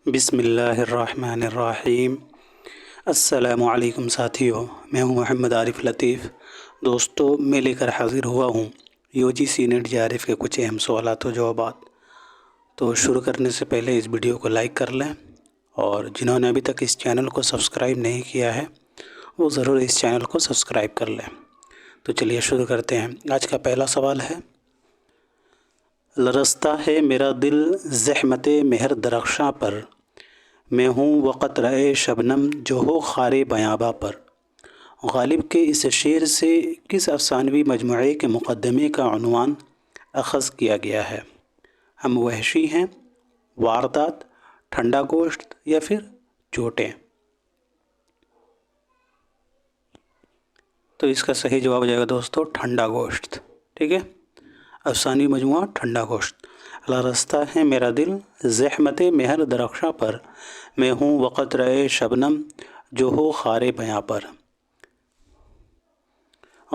बिस्मिल्लाहिर्रहमानिर्रहीम। अस्सलामुअलैकुम साथियों, मैं हूं मोहम्मद आरिफ लतीफ़। दोस्तों, मैं लेकर हाज़िर हुआ हूं यूजीसी नेट जेआरएफ के कुछ अहम सवालात व जवाबात। तो शुरू करने से पहले इस वीडियो को लाइक कर लें और जिन्होंने अभी तक इस चैनल को सब्सक्राइब नहीं किया है वो ज़रूर इस चैनल को सब्सक्राइब कर लें। तो चलिए शुरू करते हैं। आज का पहला सवाल है, लरसता है मेरा दिल ज़हमत मेहर दरख्शां पर, मैं हूँ वक़्त रए शबनम जो हो ख़ारे बयाबा पर। गालिब के इस शेर से किस अफ़सानवी मजमूए के मुक़द्दमे का उन्वान अख़ज़ किया गया है? हम वहशी हैं, वारदात, ठंडा गोश्त या फिर चोटें? तो इसका सही जवाब हो जाएगा दोस्तों ठंडा गोश्त। ठीक है, अफ़सानी मजमुआ ठंडा गोश्त। लरसता है मेरा दिल ज़हमत मेहर दरख्शां पर, मैं हूँ वक़्त रए शबनम जो हो ख़ारे बयां पर।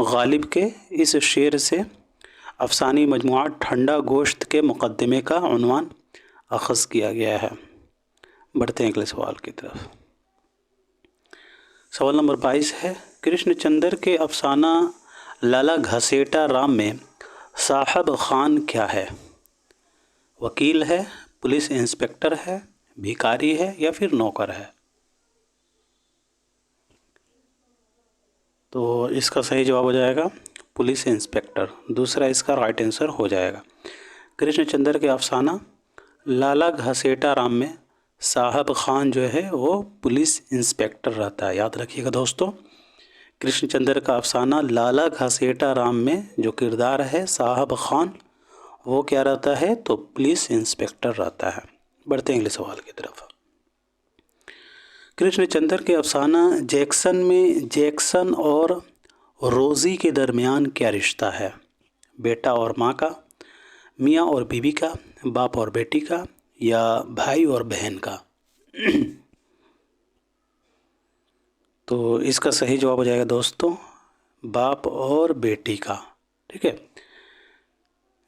गालिब के इस शेर से अफ़सानी मजमुआ ठंडा गोश्त के मुक़द्दमे का उन्वान अख़ज़ किया गया है। बढ़ते हैं अगले सवाल की तरफ। सवाल नंबर 22 है, कृष्णचंद्र के अफ़साना लाला घसेटा राम में साहब खान क्या है? वकील है, पुलिस इंस्पेक्टर है, भिखारी है या फिर नौकर है? तो इसका सही जवाब हो जाएगा पुलिस इंस्पेक्टर। दूसरा इसका राइट आंसर हो जाएगा। कृष्णचंद्र के अफ़साना लाला घसेटा राम में साहब खान जो है वो पुलिस इंस्पेक्टर रहता है। याद रखिएगा दोस्तों, कृष्णचंद्र का अफ़साना लाला घसेटा राम में जो किरदार है साहब खान, वो क्या रहता है? तो पुलिस इंस्पेक्टर रहता है। बढ़ते हैं अगले सवाल की तरफ। कृष्णचंद्र के अफ़साना जैक्सन में जैक्सन और रोज़ी के दरमियान क्या रिश्ता है? बेटा और माँ का, मियाँ और बीवी का, बाप और बेटी का या भाई और बहन का? तो इसका सही जवाब हो जाएगा दोस्तों बाप और बेटी का। ठीक है,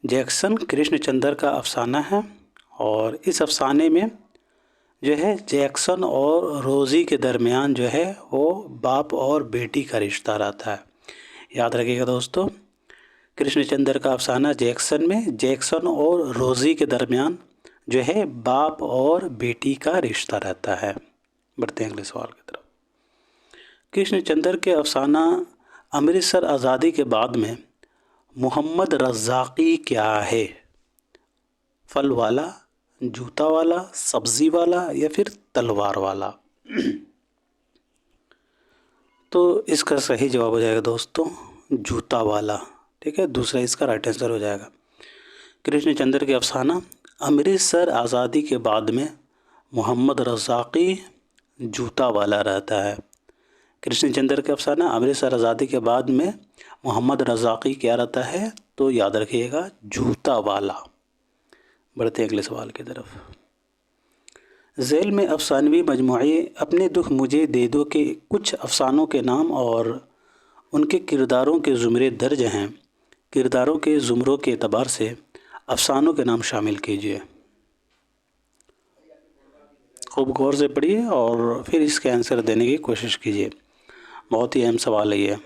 जैक्सन कृष्णचंद्र का अफ़साना है और इस अफ़साने में जो है जैक्सन और रोज़ी के दरमियान जो है वो बाप और बेटी का रिश्ता रहता है। याद रखिएगा दोस्तों, कृष्णचंद्र का अफ़साना जैक्सन में जैक्सन और रोज़ी के दरमियान जो है बाप और बेटी का रिश्ता रहता है। बढ़ते हैं अगले सवाल की तरफ। कृष्णचंद्र के अफ़साना अमृतसर आज़ादी के बाद में मोहम्मद रज़ाक़ी क्या है? फल वाला, जूता वाला, सब्ज़ी वाला या फिर तलवार वाला? तो इसका सही जवाब हो जाएगा दोस्तों जूता वाला। ठीक है, दूसरा इसका राइट आंसर हो जाएगा। कृष्णचंद्र के अफ़साना अमृतसर आज़ादी के बाद में मोहम्मद रज़ाक़ी जूता वाला रहता है। कृष्णचंद्र के अफ़साना अमृतसर आज़ादी के बाद में मोहम्मद रज़ाक़ी क्या रहता है? तो याद रखिएगा जूता वाला। बढ़ते हैं अगले सवाल की तरफ। ज़ैल में अफ़सानवी मजमूए अपने दुख मुझे दे दो के कुछ अफ़सानों के नाम और उनके किरदारों के ज़ुमरे दर्ज हैं। किरदारों के ज़ुमरों के एतबार से अफ़सानों के नाम शामिल कीजिए। खूब गौर से पढ़िए और फिर इसके आंसर देने की कोशिश कीजिए। बहुत ही अहम सवाल है ये।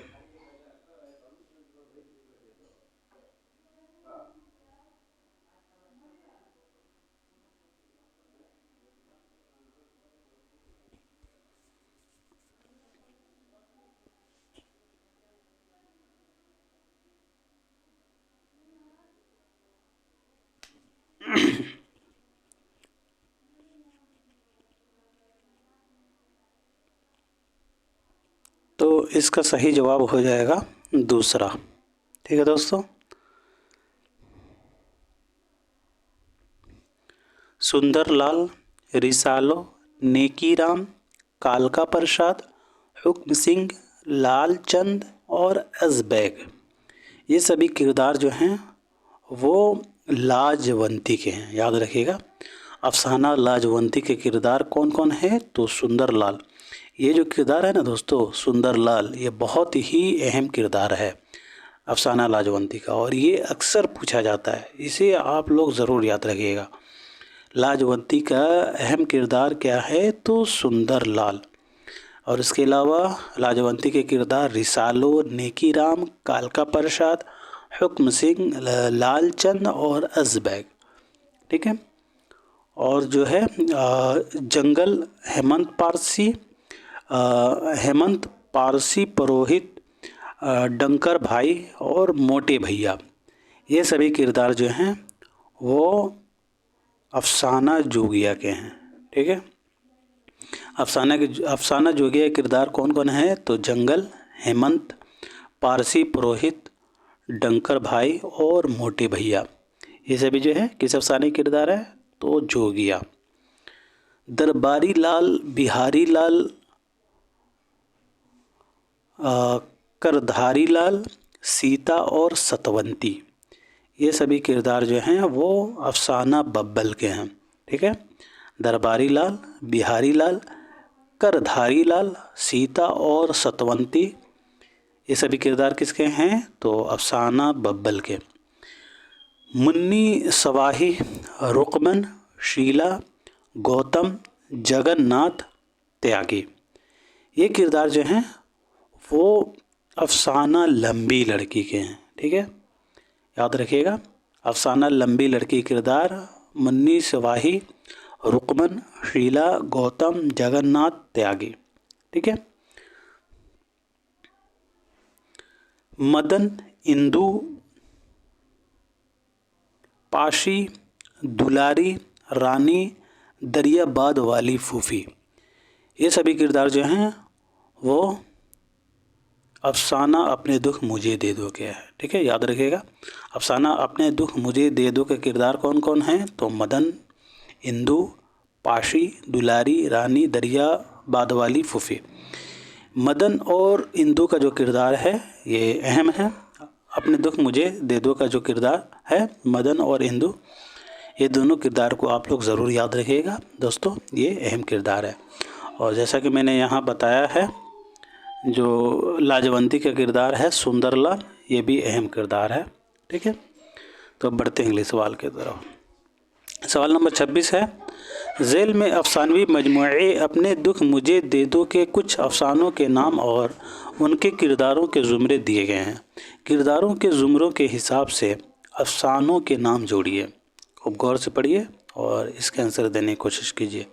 तो इसका सही जवाब हो जाएगा दूसरा। ठीक है दोस्तों, सुंदरलाल, रिसालो, नेकीराम, कालका प्रसाद, हुक्म सिंह, लालचंद और अजबैग, ये सभी किरदार जो हैं वो लाजवंती के हैं। याद रखिएगा, अफसाना लाजवंती के किरदार कौन कौन है? तो सुंदरलाल, ये जो किरदार है ना दोस्तों सुंदरलाल, ये बहुत ही अहम किरदार है अफसाना लाजवंती का और ये अक्सर पूछा जाता है, इसे आप लोग ज़रूर याद रखिएगा। लाजवंती का अहम किरदार क्या है? तो सुंदर लाल। और इसके अलावा लाजवंती के किरदार रिसालो, नेकीराम, कालका प्रसाद, हुक्म सिंह, लालचंद और अजबैग। ठीक है। और जो है जंगल हेमंत पारसी पुरोहित, डंकर भाई और मोटे भैया, ये सभी किरदार जो हैं वो अफसाना जोगिया के हैं। ठीक है। अफसाना जोगिया किरदार कौन कौन है? तो जंगल, हेमंत, पारसी पुरोहित, डंकर भाई और मोटे भैया, ये सभी जो है किस अफसाने किरदार है? तो जोगिया। दरबारी लाल, बिहारी लाल, करधारी लाल, सीता और सतवंती, ये सभी किरदार जो हैं वो अफसाना बब्बल के हैं। ठीक है। दरबारी लाल, बिहारी लाल, करधारी लाल, सीता और सतवंती, ये सभी किरदार किसके हैं? तो अफसाना बब्बल के। मुन्नी सवाही, रुकमन, शीला, गौतम, जगन्नाथ, त्यागी, ये किरदार जो हैं वो अफसाना लंबी लड़की के हैं। ठीक है, याद रखिएगा। अफसाना लंबी लड़की किरदार मुन्नी सवाही, रुकमन, शीला, गौतम, जगन्नाथ, त्यागी। ठीक है। मदन, इंदु, पाशी, दुलारी, रानी, दरियाबाद वाली फूफी, ये सभी किरदार जो हैं वो अफसाना अपने दुख मुझे दे दो के है। ठीक है, याद रखिएगा। अफसाना अपने दुख मुझे दे दो के किरदार कौन कौन हैं? तो मदन, इंदु, पाशी, दुलारी, रानी, दरियाबाद वाली फूफी। मदन और इंदु का जो किरदार है ये अहम है। अपने दुख मुझे दे दो का जो किरदार है, मदन और इंदु, ये दोनों किरदार को आप लोग ज़रूर याद रखिएगा दोस्तों, ये अहम किरदार है। और जैसा कि मैंने यहाँ बताया है, जो लाजवंती का किरदार है सुंदरलाल, ये भी अहम किरदार है। ठीक है। तो बढ़ते हैं अगले सवाल की तरफ। सवाल नंबर 26 है, झेल में अफसानवी मजमूए अपने दुख मुझे दे दो के कुछ अफसानों के नाम और उनके किरदारों के ज़ुमरे दिए गए हैं। किरदारों के ज़ुमरों के हिसाब से अफसानों के नाम जोड़िए। खूब गौर से पढ़िए और इसके आंसर देने की कोशिश कीजिए।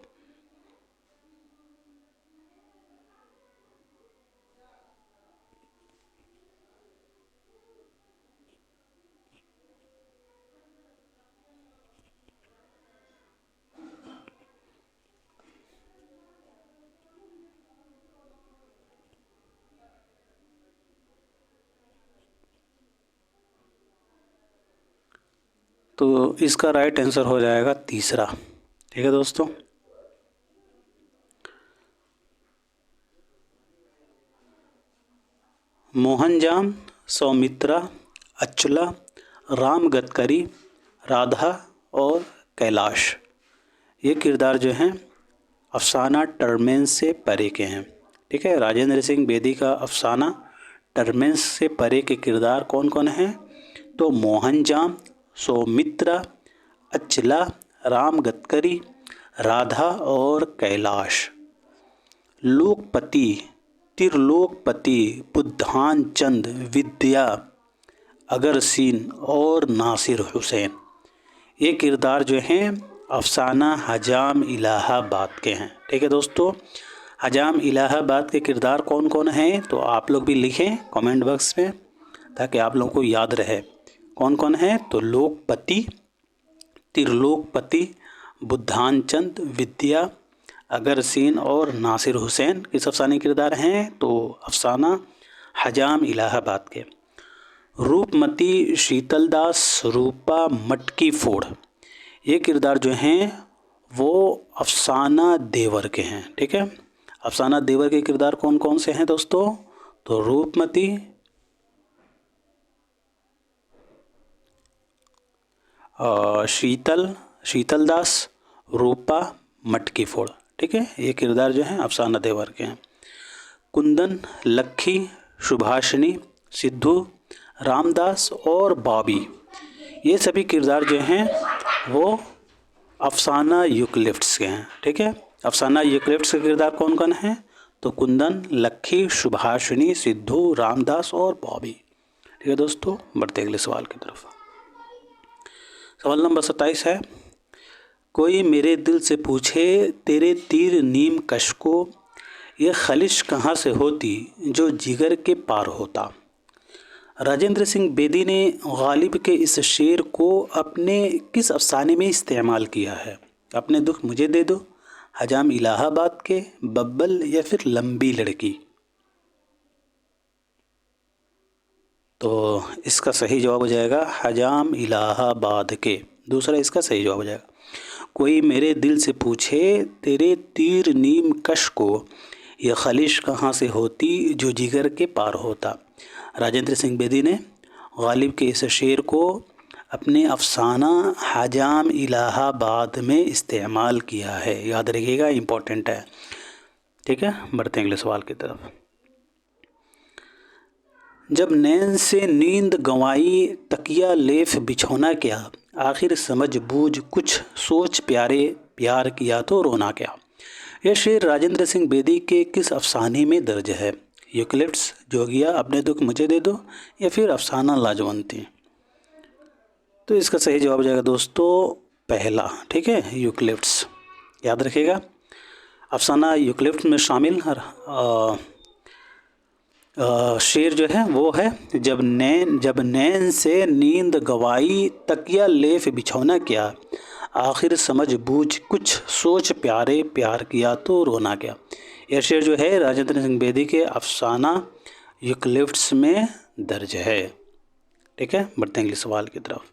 तो इसका राइट आंसर हो जाएगा तीसरा। ठीक है दोस्तों। मोहनजाम, सौमित्रा, अचला, राम गदकरी, राधा और कैलाश, ये किरदार जो हैं अफसाना टर्मेंस से परे के हैं। ठीक है। राजेंद्र सिंह बेदी का अफसाना टर्मेंस से परे के किरदार कौन कौन हैं? तो मोहनजाम, सौमित्रा, अचला, राम गदकरी, राधा और कैलाश। लोकपति, त्रिलोकपति, बुद्धान चंद, विद्या, अगरसीन और नासिर हुसैन, ये किरदार जो हैं अफसाना हजाम इलाहाबाद के हैं। ठीक है दोस्तों। हजाम इलाहाबाद के किरदार कौन कौन हैं? तो आप लोग भी लिखें कमेंट बॉक्स में ताकि आप लोगों को याद रहे कौन कौन है। तो लोकपति, त्रिलोकपति, बुद्धान चंद, विद्या, अगरसीन और नासिर हुसैन किस अफसाने किरदार हैं? तो अफसाना हजाम इलाहाबाद के। रूपमती, शीतलदास, रूपा, मटकी फोड़, ये किरदार जो हैं वो अफसाना देवर के हैं। ठीक है। अफसाना देवर के किरदार कौन कौन से हैं दोस्तों? तो रूपमती, शीतलदास, रूपा, मटकी फोड़। ठीक है, ये किरदार जो हैं अफसाना देवर के हैं। कुंदन, लक्खी, सुभाषिनी, सिद्धू, रामदास और बॉबी, ये सभी किरदार जो हैं वो अफसाना यूकलिप्टस के हैं। ठीक है, अफसाना यूकलिप्टस के किरदार कौन कौन हैं? तो कुंदन, लक्की, सुभाषिनी, सिद्धू, रामदास और बॉबी। ठीक है दोस्तों, बढ़ते अगले सवाल की तरफ। सवाल नंबर 27 है, कोई मेरे दिल से पूछे तेरे तीर नीम कश को, ये खलिश कहाँ से होती जो जिगर के पार होता। राजेंद्र सिंह बेदी ने गालिब के इस शेर को अपने किस अफसाने में इस्तेमाल किया है? अपने दुख मुझे दे दो, हजाम इलाहाबाद के, बब्बल या फिर लंबी लड़की। तो इसका सही जवाब हो जाएगा हजाम इलाहाबाद के। दूसरा इसका सही जवाब हो जाएगा, कोई मेरे दिल से पूछे तेरे तीर नीम कश को, यह खलिश कहाँ से होती जो जिगर के पार होता। राजेंद्र सिंह बेदी ने गालिब के इस शेर को अपने अफसाना हजाम इलाहाबाद में इस्तेमाल किया है। याद रखिएगा, इम्पोर्टेंट है। ठीक है, बढ़ते हैं अगले सवाल की तरफ। जब नैन से नींद गंवाई, तकिया लेफ बिछोना क्या, आखिर समझ बूझ कुछ सोच प्यारे, प्यार किया तो रोना क्या। यह शेर राजेंद्र सिंह बेदी के किस अफसाने में दर्ज है? यूकलिप्टस, जोगिया, अपने दुख मुझे दे दो या फिर अफसाना लाजवंती। तो इसका सही जवाब हो जाएगा दोस्तों पहला। ठीक है, यूकलिप्टस। याद रखिएगा, अफसाना यूकलिप्टस में शामिल शेर जो है वो है, जब नैन से नींद गवाई, तकिया लेफ बिछौना क्या, आखिर समझ बूझ कुछ सोच प्यारे, प्यार किया तो रोना क्या। यह शेर जो है राजेंद्र सिंह बेदी के अफसाना यूकलिप्टस में दर्ज है। ठीक है, बढ़ते हैं अगले सवाल की तरफ।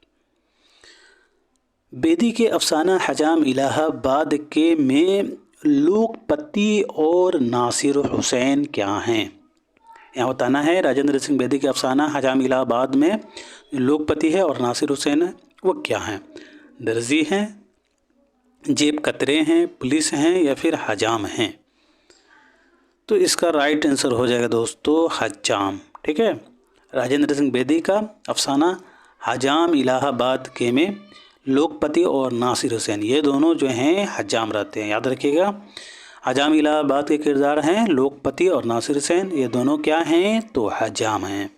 बेदी के अफसाना हजाम इलाहाबाद के में लूकपति और नासिर हुसैन क्या हैं? यहाँ बताना है राजेंद्र सिंह बेदी के अफसाना हजाम इलाहाबाद में लूकपति है और नासिर हुसैन है, वो क्या हैं? दर्जी हैं, जेब कतरे हैं, पुलिस हैं या फिर हजाम हैं। तो इसका राइट आंसर हो जाएगा दोस्तों हजाम। ठीक है, राजेंद्र सिंह बेदी का अफसाना हजाम इलाहाबाद के में लोकपति और नासिर हुसैन, ये दोनों जो हैं हजाम रहते हैं। याद रखिएगा, हजाम इलाहाबाद के किरदार हैं लोकपति और नासिर हुसैन, ये दोनों क्या हैं? तो हजाम हैं।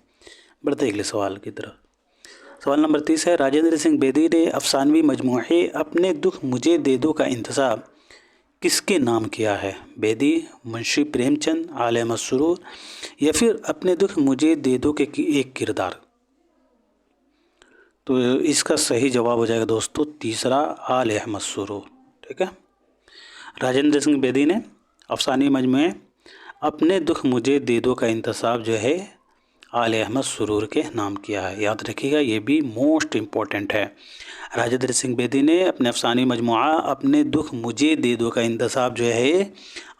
बढ़ते अगले सवाल की तरफ। सवाल नंबर 30 है, राजेंद्र सिंह बेदी ने अफसानवी मजमूए अपने दुख मुझे दे दो का इंतसाब किसके नाम किया है? बेदी, मुंशी प्रेमचंद, आले अहमद सुरूर या फिर अपने दुख मुझे दे दो के एक किरदार। तो इसका सही जवाब हो जाएगा दोस्तों तीसरा, आले अहमद सुरूर। ठीक है, राजेंद्र सिंह बेदी ने अफसानी मजमूए अपने दुख मुझे दे दो का इंतसाब जो है आले अहमद सुरूर के नाम किया है। याद रखिएगा, ये भी मोस्ट इम्पोर्टेंट है। राजेंद्र सिंह बेदी ने अपने अफसानी मजमुआ अपने दुख मुझे दे दो का इंतसाब जो है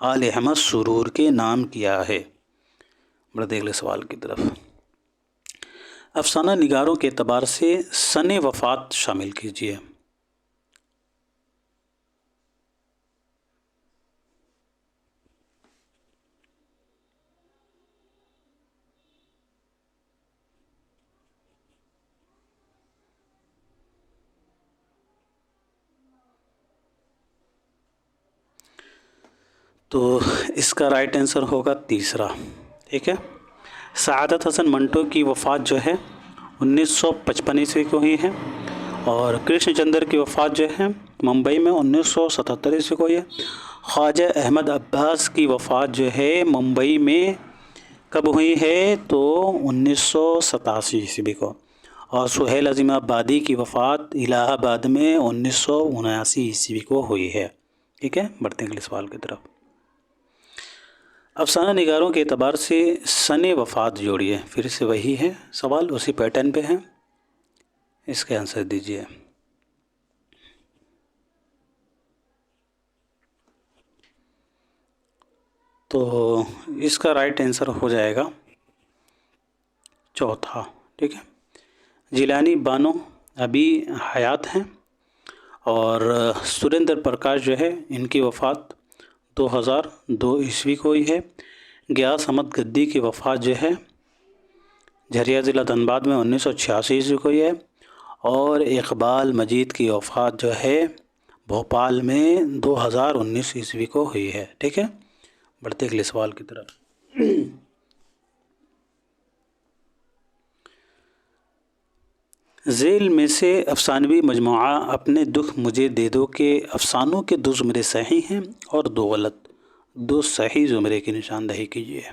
आले अहमद सुरूर के नाम किया है। बढ़ते अगले सवाल की तरफ। अफसाना निगारों के एतबार से सने वफ़ात शामिल कीजिए। तो इसका राइट आंसर होगा तीसरा। ठीक है, सआदत हसन मंटो की वफ़ात जो है 1955 ईस्वी को हुई है और कृष्ण चंद्र की वफ़ात जो है मुंबई में 1977 ईस्वी को हुई है। ख्वाजा अहमद अब्बास की वफ़ात जो है मुंबई में कब हुई है? तो 1987 ईस्वी को। और सुहेल अज़ीमाबादी की वफ़ात इलाहाबाद में 1979 ईस्वी को हुई है। ठीक है, बढ़ते हैं अगले सवाल की तरफ। अफसाना निगारों के एतबार से सने वफ़ात जोड़िए। फिर से वही है सवाल, उसी पैटर्न पे है, इसका आंसर दीजिए। तो इसका राइट आंसर हो जाएगा चौथा। ठीक है, जिलानी बानो अभी हयात हैं और सुरेंद्र प्रकाश जो है इनकी वफ़ात 2002 ईस्वी को हुई है। गियास अहमद गद्दी की वफ़ात जो है झरिया ज़िला धनबाद में 1986 ईस्वी को हुई है और इकबाल मजीद की वफ़ात जो है भोपाल में 2019 ईस्वी को हुई है। ठीक है, बढ़ते अगले सवाल की तरफ। झेल में से अफसानवी मजमुआ अपने दुख मुझे दे दो के अफसानों के 2 ज़ुमरे सही हैं और 2 गलत। 2 सही ज़ुमरे की निशानदही कीजिए।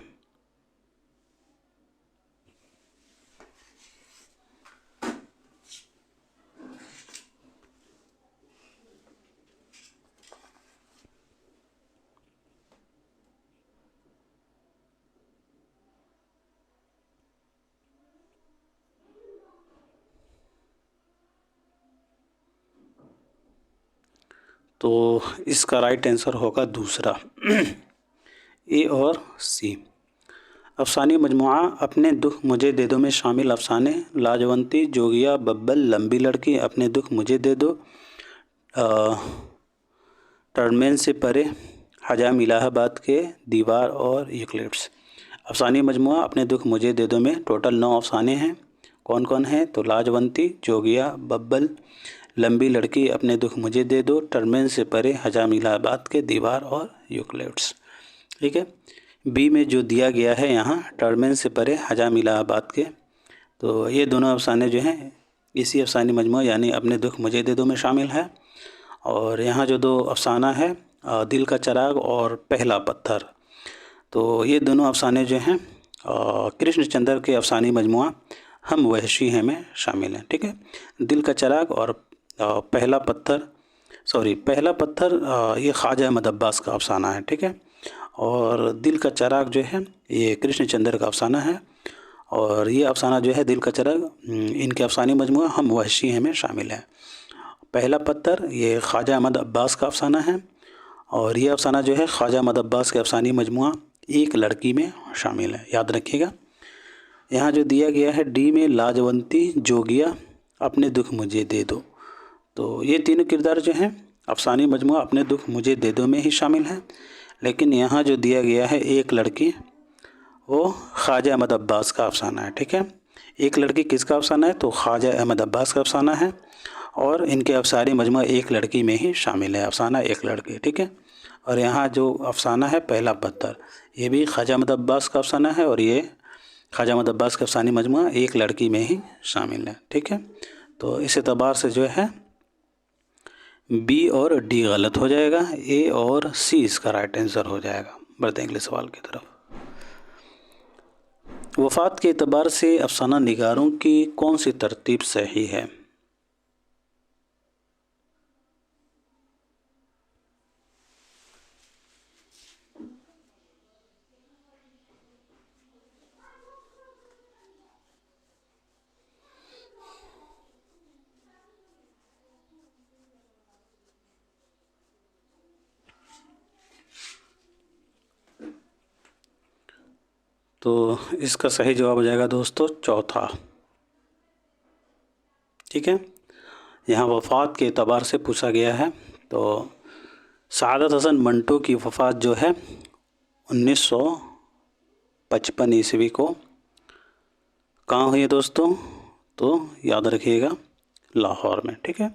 तो इसका राइट आंसर होगा दूसरा, ए और सी। अफसानी मजमुआ अपने दुख मुझे दे दो में शामिल अफसाने लाजवंती, जोगिया, बब्बल, लंबी लड़की, अपने दुख मुझे दे दो, टर्नमैन से परे, हजाम इलाहाबाद के, दीवार और यूक्लिड्स। अफसानी मजमुआ अपने दुख मुझे दे दो में टोटल 9 अफसाने हैं। कौन कौन हैं? तो लाजवंती, जोगिया, बब्बल, लंबी लड़की, अपने दुख मुझे दे दो, टर्नमैन से परे, हजाम इलाहाबाद के, दीवार और यूक्लिड्स। ठीक है, बी में जो दिया गया है यहाँ टर्नमैन से परे, हजाम इलाहाबाद के, तो ये दोनों अफसाने जो हैं इसी अफसानी मजमुआ यानी अपने दुख मुझे दे दो में शामिल है। और यहाँ जो 2 अफसाना है दिल का चिराग और पहला पत्थर, तो ये दोनों अफसाने जो हैं कृष्णचंद्र के अफसानी मजमुआ हम वहशी हैं में शामिल हैं। ठीक है, दिल का चिराग और पहला पत्थर ये ख्वाजा अहमद अब्बास का अफसाना है। ठीक है, और दिल का चिराग जो है ये कृष्णचंद्र का अफसाना है, और ये अफसाना जो है दिल का चिराग इनके अफसानी मजमुआ हम वहशी हैं में शामिल है। पहला पत्थर ये ख्वाजा अहमद अब्बास का अफसाना है, और ये अफसाना जो है ख्वाजा अहमद अब्बास के अफसानी मजमुआ एक लड़की में शामिल है, याद रखिएगा। यहाँ जो दिया गया है डी में लाजवंती, जोगिया, अपने दुख मुझे दे दो, तो ये तीनों किरदार जो हैं अफसानी मजमुआ अपने दुख मुझे दे दो में ही शामिल हैं। लेकिन यहाँ जो दिया गया है एक लड़की, वो ख्वाजा अहमद अब्बास का अफसाना है। ठीक है, एक लड़की किसका अफसाना है? तो ख्वाजा अहमद अब्बास का अफसाना है, और इनके अफसानी मजमुआ एक लड़की में ही शामिल है, अफसाना एक लड़की। ठीक है, और यहाँ जो अफसाना है पहला पत्थर, ये भी ख्वाजा अहमद अब्बास का अफसाना है, और ये ख्वाजा अहमद अब्बास का अफसानी मजमुआ एक लड़की में ही शामिल है। ठीक है, तो इस एतबार से जो है बी और डी गलत हो जाएगा, ए और सी इसका राइट आंसर हो जाएगा। बढ़ते हैं अगले सवाल की तरफ। वफ़ात के एतबार से अफसाना निगारों की कौन सी तरतीब सही है? तो इसका सही जवाब हो जाएगा दोस्तों चौथा। ठीक है, यहाँ वफ़ात के एतबार से पूछा गया है, तो सआदत हसन मंटो की वफ़ात जो है 1955 ईस्वी को कहाँ हुई है दोस्तों? तो याद रखिएगा लाहौर में। ठीक है,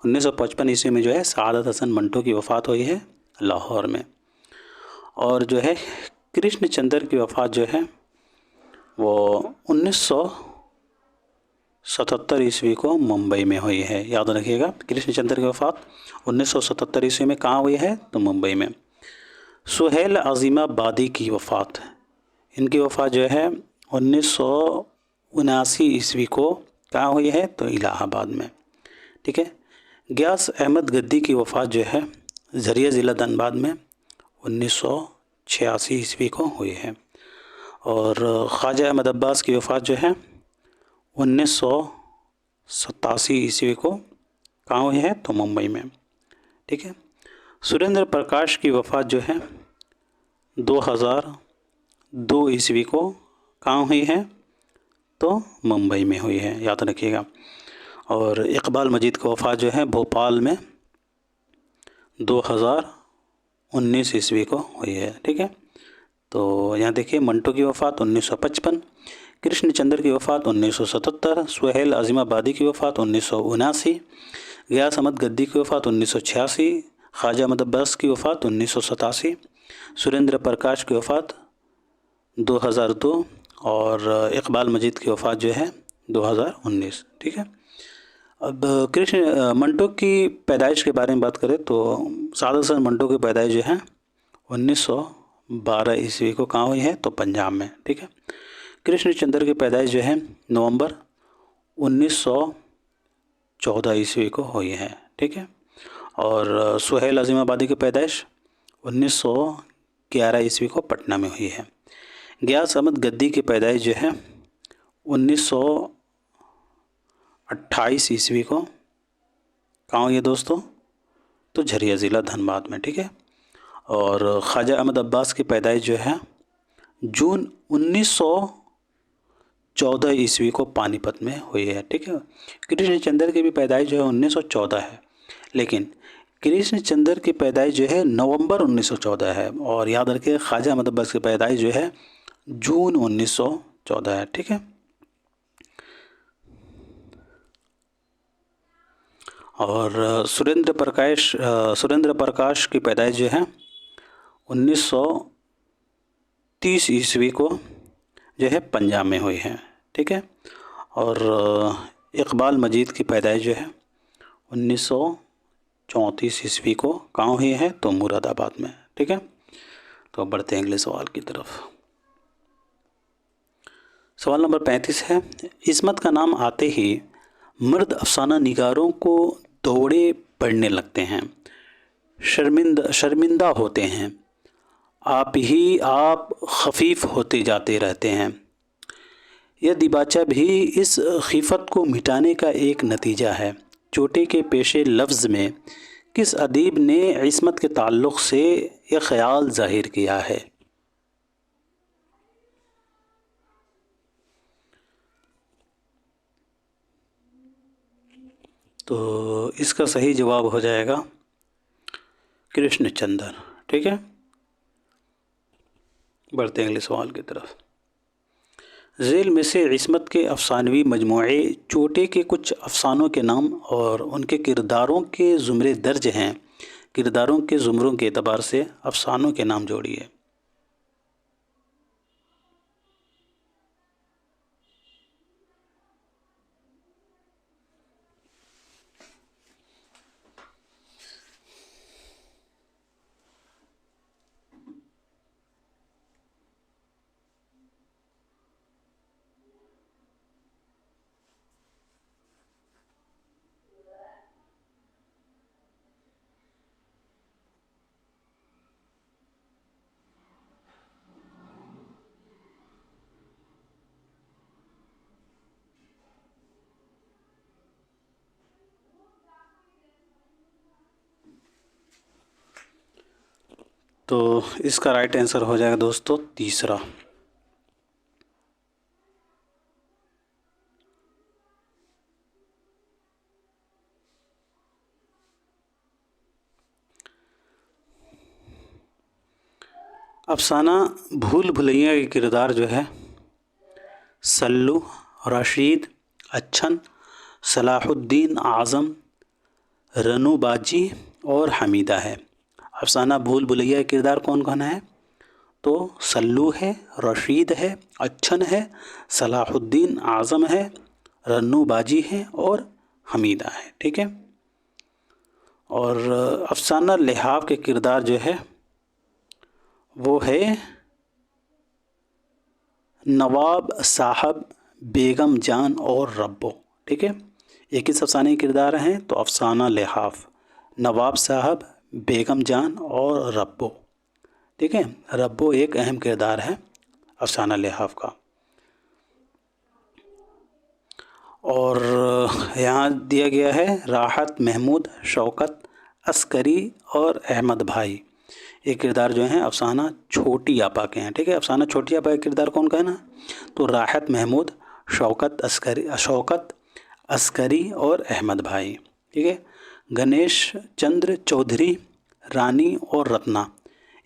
1955 ईस्वी में जो है सआदत हसन मंटो की वफ़ात हुई है लाहौर में। और जो है कृष्णचंद्र की वफ़ात जो है वो 1977 ईस्वी को मुंबई में हुई है, याद रखिएगा। कृष्णचंद्र की वफ़ात 1977 ईस्वी में कहाँ हुई है? तो मुंबई में। सुहेल अज़ीमाबादी की वफ़ात, इनकी वफ़ात जो है 1979 ईस्वी को कहाँ हुई है? तो इलाहाबाद में। ठीक है, गियास अहमद गद्दी की वफ़ात जो है झरिया ज़िला धनबाद में 1986 ईस्वी को हुई है। और ख्वाजा अहमद अब्बास की वफ़ात जो है 1987 ईस्वी को कहाँ हुई है? तो मुंबई में। ठीक है, सुरेंद्र प्रकाश की वफ़ात जो है 2002 ईस्वी को कहाँ हुई है? तो मुंबई में हुई है, याद रखिएगा। और इकबाल मजीद की वफ़ात जो है भोपाल में 2019 ईस्वी को हुई है। ठीक है, तो यहाँ देखिए मंटो की वफ़ात 1955, कृष्णचंद्र की वफ़ात 1977, सुहेल अज़ीमाबादी की वफ़ात 1979, गियास अहमद गद्दी की वफ़ात 1986, ख्वाजा अहमद अब्बास की वफ़ात 1987, सुरेंद्र प्रकाश की वफ़ात 2002 और इकबाल मजीद की वफ़ात जो है 2019। ठीक है। अब कृष्ण मंटो की पैदाइश के बारे में बात करें तो सादत हसन मंटो की पैदाइश जो है 1912 ईस्वी को कहाँ हुई है, तो पंजाब में। ठीक है। कृष्ण चंद्र की पैदाइश जो है नवंबर 1914 ईस्वी को हुई है। ठीक है। और सुहेल अजीमाबादी की पैदाइश 1911 ईस्वी को पटना में हुई है। गियास अहमद गद्दी की पैदाइश जो है 1928 ईस्वी को कहाँ हुई है दोस्तों, तो झरिया ज़िला धनबाद में। ठीक है। और ख्वाजा अहमद अब्बास की पैदाइश जो है जून 1914 ईस्वी को पानीपत में हुई है। ठीक है। कृष्ण चंद्र की भी पैदाइश जो है 1914 है, लेकिन कृष्ण चंद्र की पैदाइश जो है नवंबर 1914 है। और याद रखिए ख्वाजा अहमद अब्बास की पैदाइश जो है जून 1914 है। ठीक है। और सुरेंद्र प्रकाश की पैदाइश जो है 1930 ईस्वी को जो है पंजाब में हुई है। ठीक है। और इकबाल मजीद की पैदाइश जो है 1934 ईस्वी को कहाँ हुई है, तो मुरादाबाद में। ठीक है। तो बढ़ते हैं अगले सवाल की तरफ। सवाल नंबर 35 है, इस्मत का नाम आते ही मर्द अफसाना निगारों को दौड़े पड़ने लगते हैं, शर्मिंदा होते हैं, आप ही आप खफीफ होते जाते रहते हैं। यह दिबाचा भी इस खिफत को मिटाने का एक नतीजा है। चोटे के पेशे लफ्ज़ में किस अदीब ने इस्मत के ताल्लुक़ से यह ख्याल ज़ाहिर किया है? तो इसका सही जवाब हो जाएगा कृष्णचंद्र। ठीक है। बढ़ते हैं अगले सवाल की तरफ। झेल में से इस्मत के अफसानवी मजमूए चोटे के कुछ अफसानों के नाम और उनके किरदारों के ज़ुमरे दर्ज हैं। किरदारों के ज़ुमरों के एतबार से अफसानों के नाम जोड़िए। तो इसका राइट आंसर हो जाएगा दोस्तों तीसरा। अफसाना भूल भुलैया के किरदार जो है सल्लू, रशीद, अच्छन, सलाहुद्दीन आज़म, रनू बाजी और हमीदा है। अफसाना भूल भुलैया के किरदार कौन कौन है, तो सल्लू है, रशीद है, अच्छन है, सलाहुद्दीन आज़म है, रन्नू बाजी है और हमीदा है। ठीक है। और अफसाना लिहाफ के किरदार जो है वो है नवाब साहब, बेगम जान और रब्बो। ठीक है। एक ही अफसाने के किरदार हैं, तो अफसाना लिहाफ नवाब साहब, बेगम जान और रब्बो। ठीक है। रब्बो एक अहम किरदार है अफसाना लिहाफ का। और यहाँ दिया गया है राहत महमूद, शौकत, अस्करी और अहमद भाई। ये किरदार जो हैं अफसाना छोटी आपा के हैं। ठीक है। अफसाना छोटी आपा का किरदार कौन का है ना, तो राहत महमूद, शौकत अस्करी और अहमद भाई। ठीक है। गणेश चंद्र चौधरी, रानी और रत्ना,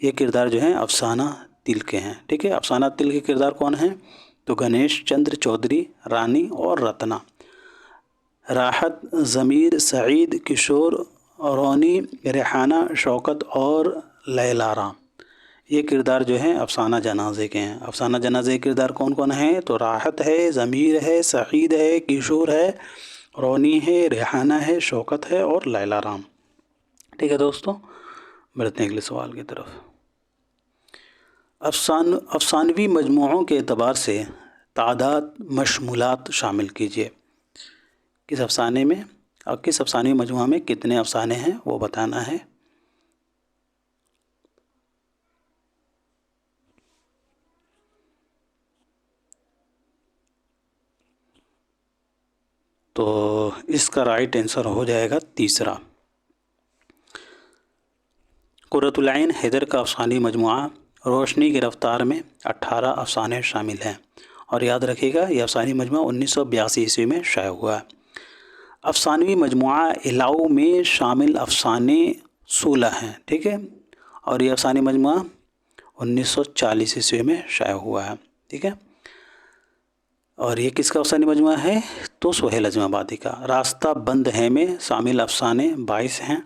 ये किरदार जो हैं अफसाना तिल के हैं। ठीक है। अफसाना तिल के किरदार कौन हैं, तो गणेश चंद्र चौधरी, रानी और रत्ना। राहत, ज़मीर, सईद, किशोर, रोनी, रेहाना, शौकत और लैला राम। ये किरदार जो हैं अफसाना जनाजे के हैं। अफसाना जनाजे के किरदार कौन कौन हैं? तो राहत है, ज़मीर है, सईद है, किशोर है, रोनी है, रेहाना है, शौकत है और लैला राम। ठीक है दोस्तों, बढ़ते हैं अगले सवाल की तरफ। अफसानवी मजमूओं के एतबार से तादाद मशमूलात शामिल कीजिए। किस अफसाने में और किस अफसानवी मजमूआ में कितने अफसाने हैं वो बताना है। तो इसका राइट आंसर हो जाएगा तीसरा। कुर्रतुल ऐन हैदर का अफसानी मजमूआ रोशनी की रफ्तार में 18 अफसाने शामिल हैं और याद रखिएगा ये अफसानी मजमूआ 1982 ईस्वी में शाया हुआ है। अफसानवी मजमूआ इलाऊ में शामिल अफसाने 16 हैं। ठीक है, और ये अफसानी मजमूआ 1940 ईस्वी में शाया हुआ है। ठीक है, और ये किसका अफसानी मजमूआ है? तो सुहेल अज़ीमाबादी का। रास्ता बंद है में शामिल अफसाने 22 हैं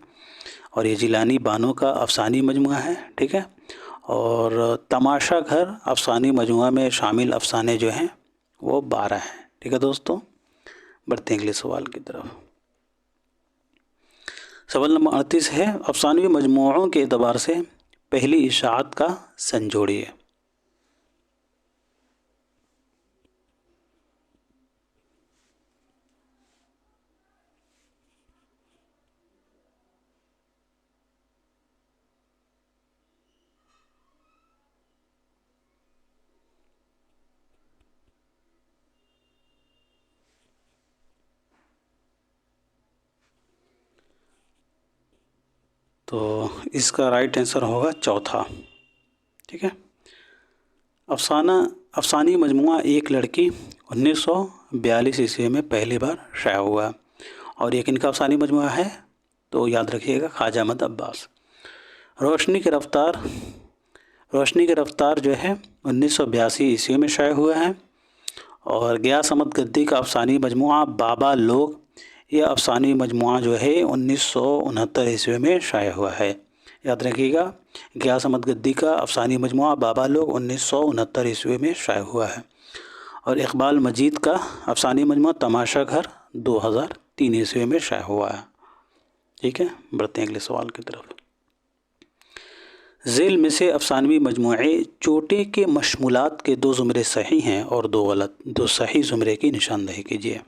और ये जिलानी बानो का अफसानी मजमूआ है। ठीक है, और तमाशा घर अफसानी मजमूआ में शामिल अफसाने जो हैं वो 12 हैं। ठीक है दोस्तों, बढ़ते हैं अगले सवाल की तरफ। सवाल नंबर 38 है, अफसानवी मजमूओं के एतबार से पहली इशाअत का सन जोड़िए। तो इसका राइट आंसर होगा चौथा। ठीक है, अफसानी मजमूआ एक लड़की 1942 ईस्वी में पहली बार शाया हुआ और ये किनका अफसानी मजमूआ है? तो याद रखिएगा ख्वाजा अहमद अब्बास। रोशनी की रफ्तार जो है 1982 ईस्वी में शाया हुआ है और गियास अहमद गद्दी का अफसानी मजमूआ बाबा लोग, यह अफसानी मजमूआ जो है 1969 ईस्वी में शाया हुआ है। याद रखिएगा गियास अहमद गद्दी का अफसानी मजमूआ बाबा लोग 1969 ईस्वी में शाया हुआ है और इकबाल मजीद का अफसानी मजमूआ तमाशा घर 2003 ईस्वी में शाया हुआ है। ठीक है, बढ़ते हैं अगले सवाल की तरफ। झेल में से अफसानवी मजमूए चोटे के मशमूलात के 2 ज़ुमरे सही हैं और 2 गलत। 2 सही ज़ुमरे की निशानदेही कीजिए।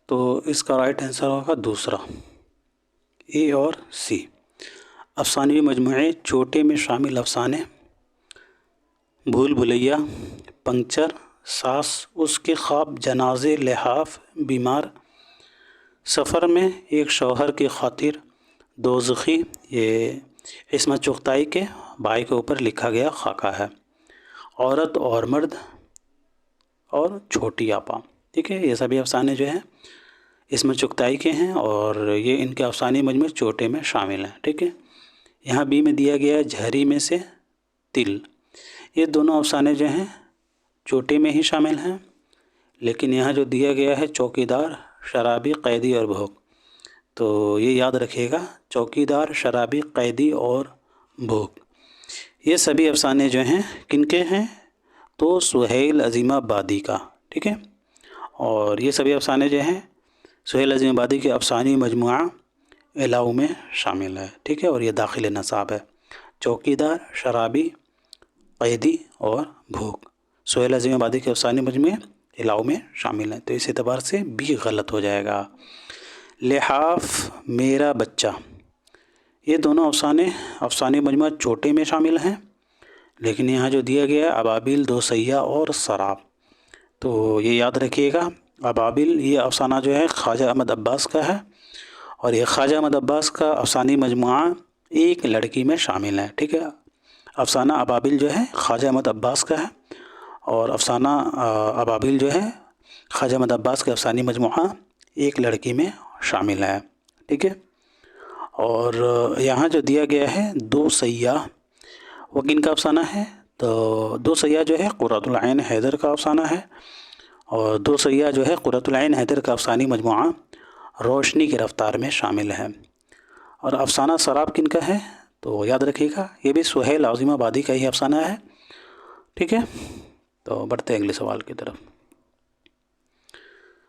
तो इसका राइट आंसर होगा दूसरा, ए और सी। अफसानवी मजमूए चोटे में शामिल अफसाने भूल भुलैया, पंक्चर, सास, उसके ख्वाब, जनाजे, लिहाफ, बीमार, सफ़र में, एक शौहर की खातिर, दोज़खी, ये इस्मत चुग़ताई के भाई के ऊपर लिखा गया खाका है, औरत और मर्द और छोटी आपा। ठीक है, ये सभी अफसाने जो हैं इसमें चुग़ताई के हैं और ये इनके अफसानी मजमूए चोटे में शामिल हैं। ठीक है, यहाँ बी में दिया गया है झहरी में से तिल। ये दोनों अफसाने जो हैं चोटे में ही शामिल हैं, लेकिन यहाँ जो दिया गया है चौकीदार, शराबी, कैदी और भूख, तो ये याद रखिएगा चौकीदार, शराबी, कैदी और भूख ये सभी अफसाने जो हैं किनके हैं? तो सुहेल अज़ीमाबादी का। ठीक है, और ये सभी अफसाने जो हैं सुहेल अज़ीमाबादी के अफसानी मजमूआ इलाऊ में शामिल है। ठीक है, और ये दाखिल नसाब है, चौकीदार, शराबी, कैदी और भूख सुहेल अज़ीमाबादी के अफसानी मजमूए इलाऊ में शामिल हैं। तो इस एतबार से भी गलत हो जाएगा। लिहाफ, मेरा बच्चा, ये दोनों अफसानी मजमूआ चोटे में शामिल हैं, लेकिन यहाँ जो दिया गया है अबाबिल, दो सैया और शराब, तो ये याद रखिएगा। अबाबिल ये अफसाना जो है ख्वाजा अहमद अब्बास का है, और ये ख्वाजा अहमद अब्बास का अफसानी मजमुआ एक लड़की में शामिल है। ठीक है, अफसाना अबाबिल जो है ख्वाजा अहमद अब्बास का है, और अफसाना अबाबिल जो है ख्वाजा अहमद अब्बास का अफसानी मजमुआ एक लड़की में शामिल है। ठीक है, और यहाँ जो दिया गया है दो सैयाह, वो किन का अफसाना है? तो दो सैयाह जो है क़ुर्रतुल ऐन हैदर का अफसाना है, और दो सैयाह जो है क़ुर्रतुल ऐन हैदर का अफसानी मजमुआ रोशनी की रफ्तार में शामिल है। और अफसाना शराब किन का है? तो याद रखिएगा ये भी सुहेल आज़िमाबादी का ही अफसाना है। ठीक है, तो बढ़ते हैं अगले सवाल की तरफ।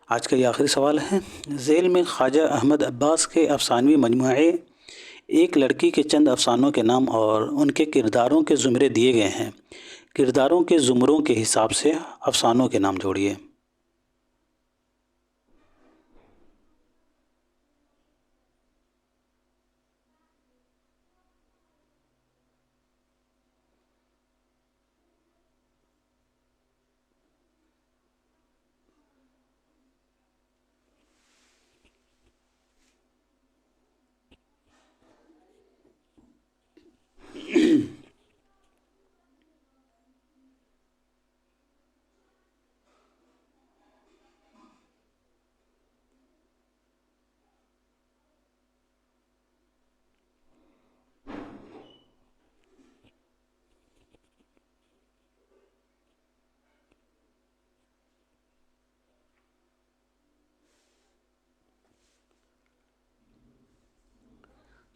आज का ये आखिरी सवाल है, झेल में ख्वाजा अहमद अब्बास के अफसानवी मजमुए एक लड़की के चंद अफसानों के नाम और उनके किरदारों के ज़ुमरे दिए गए हैं। किरदारों के ज़ुमरों के हिसाब से अफसानों के नाम जोड़िए।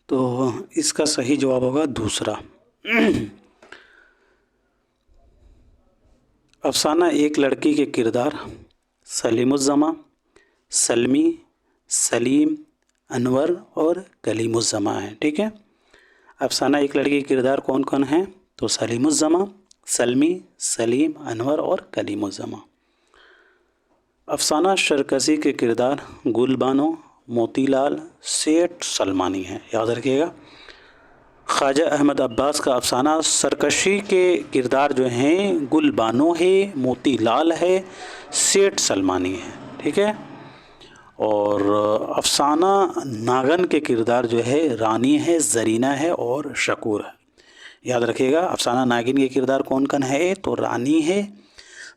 तो इसका सही जवाब होगा दूसरा। अफसाना एक लड़की के किरदार सलीमुज़्ज़मा, सलमी, सलीम, अनवर और कलीमुज़्ज़मा है। ठीक है, अफसाना एक लड़की के किरदार कौन कौन हैं? तो सलीमुज़्ज़मा, सलमी, सलीम, अनवर और कलीमुज़्ज़मा। अफसाना शरकसी के किरदार गुलबानो, मोतीलाल, सेठ सलमानी है। याद रखिएगा, ख्वाजा अहमद अब्बास का अफसाना सरकशी के किरदार जो हैं गुलबानो है, मोतीलाल है, सेठ सलमानी है। ठीक है, और अफसाना नागन के किरदार जो है रानी है, ज़रीना है और शकूर है। याद रखिएगा, अफसाना नागिन के किरदार कौन कौन है? तो रानी है,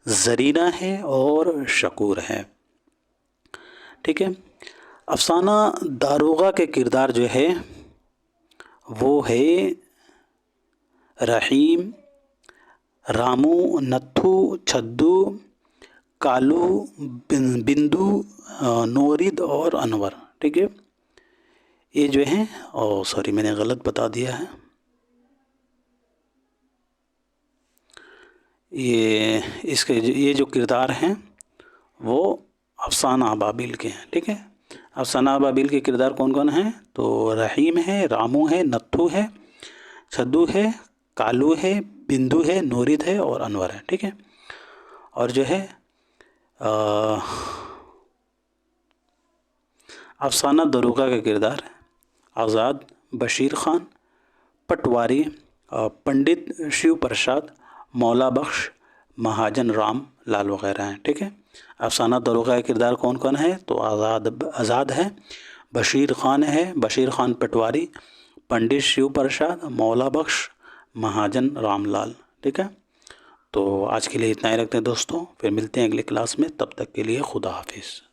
ज़रीना है और शकूर है। ठीक है, अफसाना दारोगा के किरदार जो है वो है रहीम, रामू, नत्थू, छद्दू, कालू, बिंदु, नोरिद और अनवर। ठीक है, ये जो है, और सॉरी मैंने गलत बता दिया है, ये जो किरदार हैं वो अफसाना अबाबिल के हैं। ठीक है, अफसाना अबाबिल के किरदार कौन कौन हैं? तो रहीम है, रामू है, नत्थू है, छद्दू है, कालू है, बिंदु है, नूरिद है और अनवर है। ठीक है, और जो है अफसाना दरोगा का किरदार आज़ाद, बशीर ख़ान, पटवारी, पंडित शिव प्रसाद, मौला बख्श, महाजन राम लाल वगैरह हैं। ठीक है, अफसाना दरोगा का किरदार कौन कौन है? तो आज़ाद है, बशीर ख़ान है, बशीर ख़ान पटवारी, पंडित शिव प्रसाद, मौला बख्श, महाजन रामलाल। ठीक है, तो आज के लिए इतना ही रखते हैं दोस्तों, फिर मिलते हैं अगली क्लास में, तब तक के लिए खुदा हाफिज़।